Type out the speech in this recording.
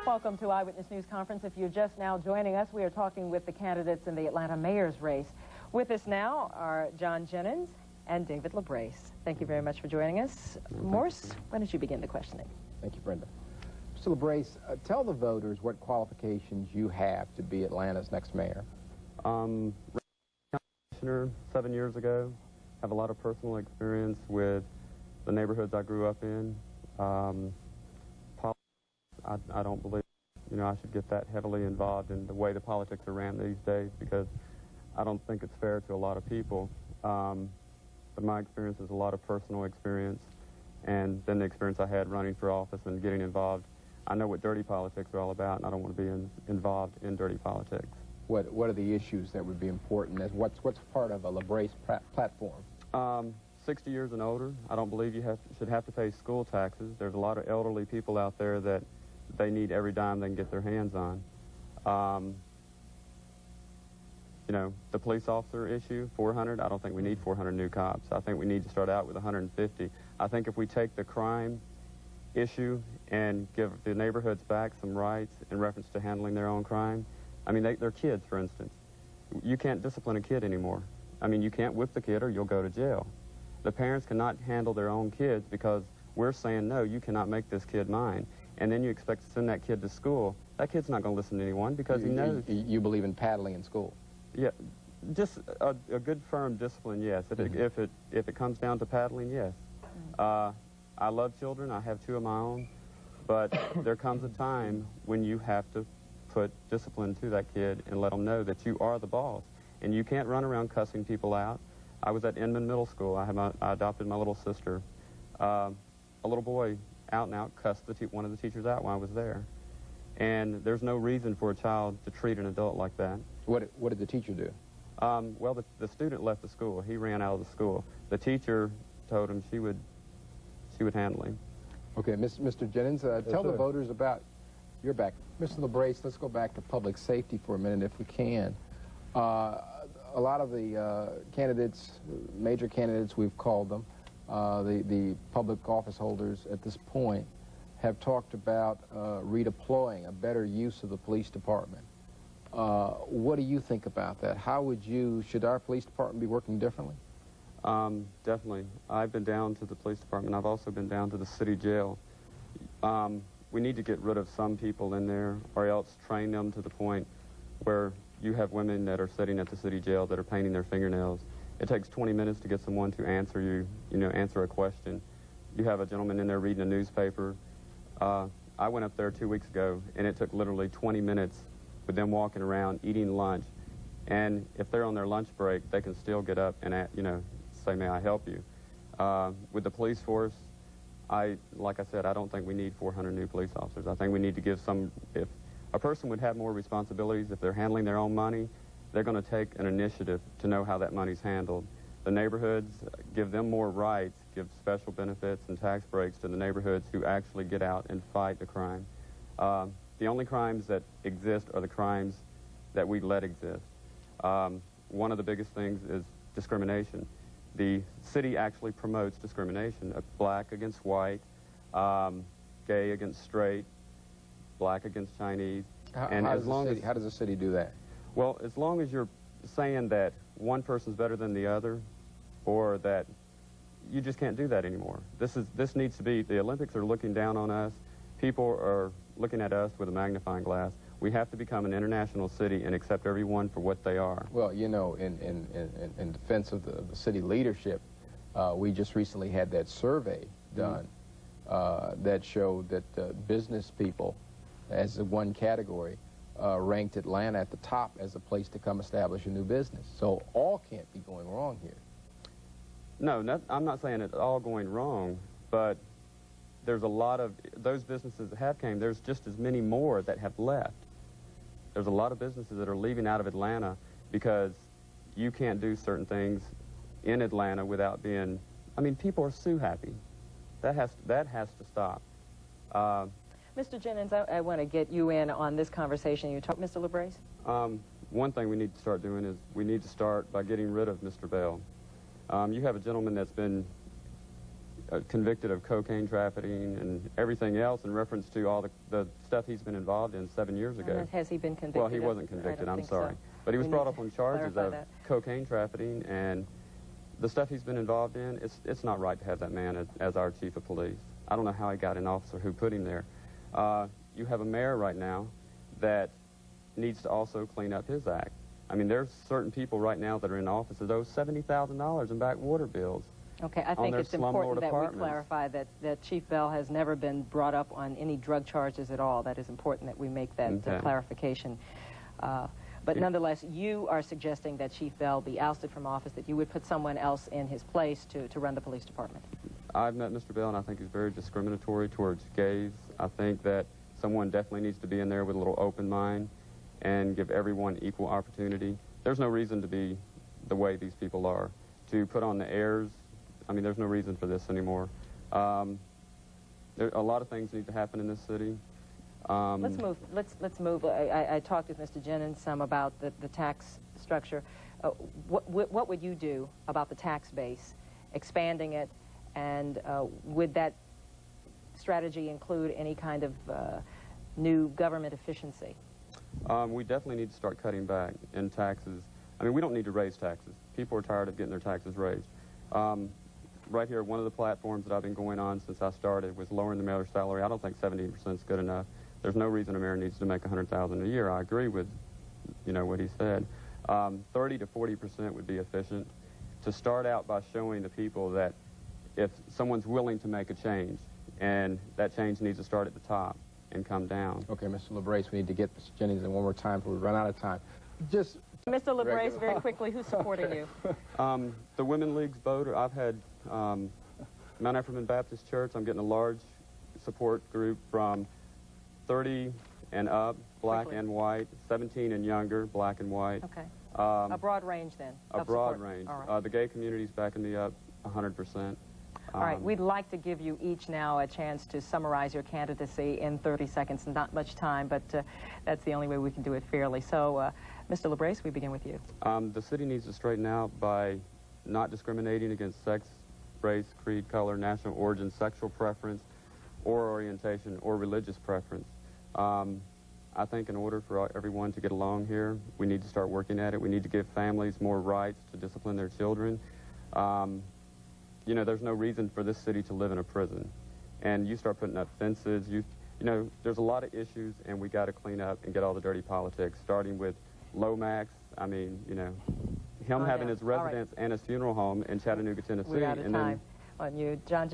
Welcome to Eyewitness News Conference. If you're just now joining us, we are talking with the candidates in the Atlanta mayor's race. With us now are John Jennings and David Librace. Thank you very much for joining us. Morse, why don't you begin the questioning? Thank you, Brenda. Mr. Librace, tell the voters what qualifications you have to be Atlanta's next mayor. Commissioner 7 years ago, have a lot of personal experience with the neighborhoods I grew up in. I don't believe, I should get that heavily involved in the way the politics are ran these days, because I don't think it's fair to a lot of people. But my experience is a lot of personal experience, and then the experience I had running for office and getting involved. I know what dirty politics are all about, and I don't want to be involved in dirty politics. What are the issues that would be important? What's part of a Librace platform? 60 years and older. I don't believe you should have to pay school taxes. There's a lot of elderly people out there that they need every dime they can get their hands on. The police officer issue, 400, I don't think we need 400 new cops. I think we need to start out with 150. I think if we take the crime issue and give the neighborhoods back some rights in reference to handling their own crime. I mean, they're kids, for instance. You can't discipline a kid anymore. I mean, you can't whip the kid or you'll go to jail. The parents cannot handle their own kids because we're saying, no, you cannot make this kid mine. And then you expect to send that kid to school. That kid's not going to listen to anyone because he knows. You believe in paddling in school? Yeah, just a good firm discipline, yes. If it comes down to paddling, yes. I love children. I have 2 of my own. But there comes a time when you have to put discipline to that kid and let them know that you are the boss. And you can't run around cussing people out. I was at Inman Middle School. I adopted my little sister. A little boy out and out cussed one of the teachers out while I was there. And there's no reason for a child to treat an adult like that. What did the teacher do? Well, the student left the school. He ran out of the school. The teacher told him she would handle him. Okay, Mr. Jennings, tell the voters about your back. Mr. Librace, let's go back to public safety for a minute if we can. A lot of the candidates, major candidates we've called them, the public office holders at this point, have talked about redeploying, a better use of the police department. What do you think about that? Should our police department be working differently? Definitely. I've been down to the police department. I've also been down to the city jail. We need to get rid of some people in there, or else train them to the point where you have women that are sitting at the city jail that are painting their fingernails. It takes 20 minutes to get someone to answer answer a question. You have a gentleman in there reading a newspaper. I went up there 2 weeks ago, and it took literally 20 minutes with them walking around, eating lunch. And if they're on their lunch break, they can still get up and, say, may I help you? With the police force, like I said, I don't think we need 400 new police officers. I think we need to give if a person would have more responsibilities, if they're handling their own money, they're going to take an initiative to know how that money's handled. The neighborhoods, give them more rights, give special benefits and tax breaks to the neighborhoods who actually get out and fight the crime. The only crimes that exist are the crimes that we let exist. One of the biggest things is discrimination. The city actually promotes discrimination, black against white, gay against straight, black against Chinese. How does the city do that? Well, as long as you're saying that one person's better than the other, or that you just can't do that anymore. This needs to be, the Olympics are looking down on us. People are looking at us with a magnifying glass. We have to become an international city and accept everyone for what they are. Well, in defense of the city leadership, we just recently had that survey done that showed that business people, as one category, ranked Atlanta at the top as a place to come establish a new business. So all can't be going wrong here. No, I'm not saying it's all going wrong, but there's a lot of those businesses that have came. There's just as many more that have left. There's a lot of businesses that are leaving out of Atlanta because you can't do certain things in Atlanta without being, people are sue happy. That has to stop. Mr. Jennings, I want to get you in on this conversation. You talk, Mr. Librace? One thing we need to start doing is we need to start by getting rid of Mr. Bell. You have a gentleman that's been convicted of cocaine trafficking and everything else in reference to all the stuff he's been involved in 7 years ago. And has he been convicted? Well, he wasn't convicted, I'm sorry. So. But he was brought up on charges of that. cocaine trafficking, and the stuff he's been involved in, it's not right to have that man as our chief of police. I don't know how he got an officer who put him there. You have a mayor right now that needs to also clean up his act. I mean, there's certain people right now that are in office that owe $70,000 in back water bills. Okay, I think it's important that we clarify that Chief Bell has never been brought up on any drug charges at all. That is important that we make that clarification. But nonetheless, you are suggesting that Chief Bell be ousted from office, that you would put someone else in his place to run the police department. I've met Mr. Bell, and I think he's very discriminatory towards gays. I think that someone definitely needs to be in there with a little open mind and give everyone equal opportunity. There's no reason to be the way these people are. To put on the airs, I mean, there's no reason for this anymore. A lot of things need to happen in this city. Let's move. Let's move. I talked with Mr. Jennings some about the tax structure. What would you do about the tax base, expanding it, and would that strategy include any kind of new government efficiency? We definitely need to start cutting back in taxes. I mean, we don't need to raise taxes. People are tired of getting their taxes raised. Right here, one of the platforms that I've been going on since I started was lowering the mayor's salary. I don't think 17% is good enough. There's no reason a mayor needs to make $100,000 a year. I agree with, what he said. 30 to 40% would be efficient. To start out by showing the people that if someone's willing to make a change, and that change needs to start at the top and come down. Okay, Mr. Librace, we need to get Mr. Jennings in one more time before we run out of time. Just Mr. Librace, very quickly, who's supporting you? The Women League's voter. I've had Mount Ephraim Baptist Church. I'm getting a large support group from 30 and up, black and white, 17 and younger, black and white. Okay. A broad range, then. A broad support. range. All right. The gay community's backing me up 100%. All right, we'd like to give you each now a chance to summarize your candidacy in 30 seconds. Not much time, but that's the only way we can do it fairly. So, Mr. Librace, we begin with you. The city needs to straighten out by not discriminating against sex, race, creed, color, national origin, sexual preference, or orientation, or religious preference. I think in order for everyone to get along here, we need to start working at it. We need to give families more rights to discipline their children. There's no reason for this city to live in a prison. And you start putting up fences, there's a lot of issues, and we got to clean up and get all the dirty politics, starting with Lomax. I mean, him having his residence and his funeral home in Chattanooga, Tennessee. We're out of time on you. John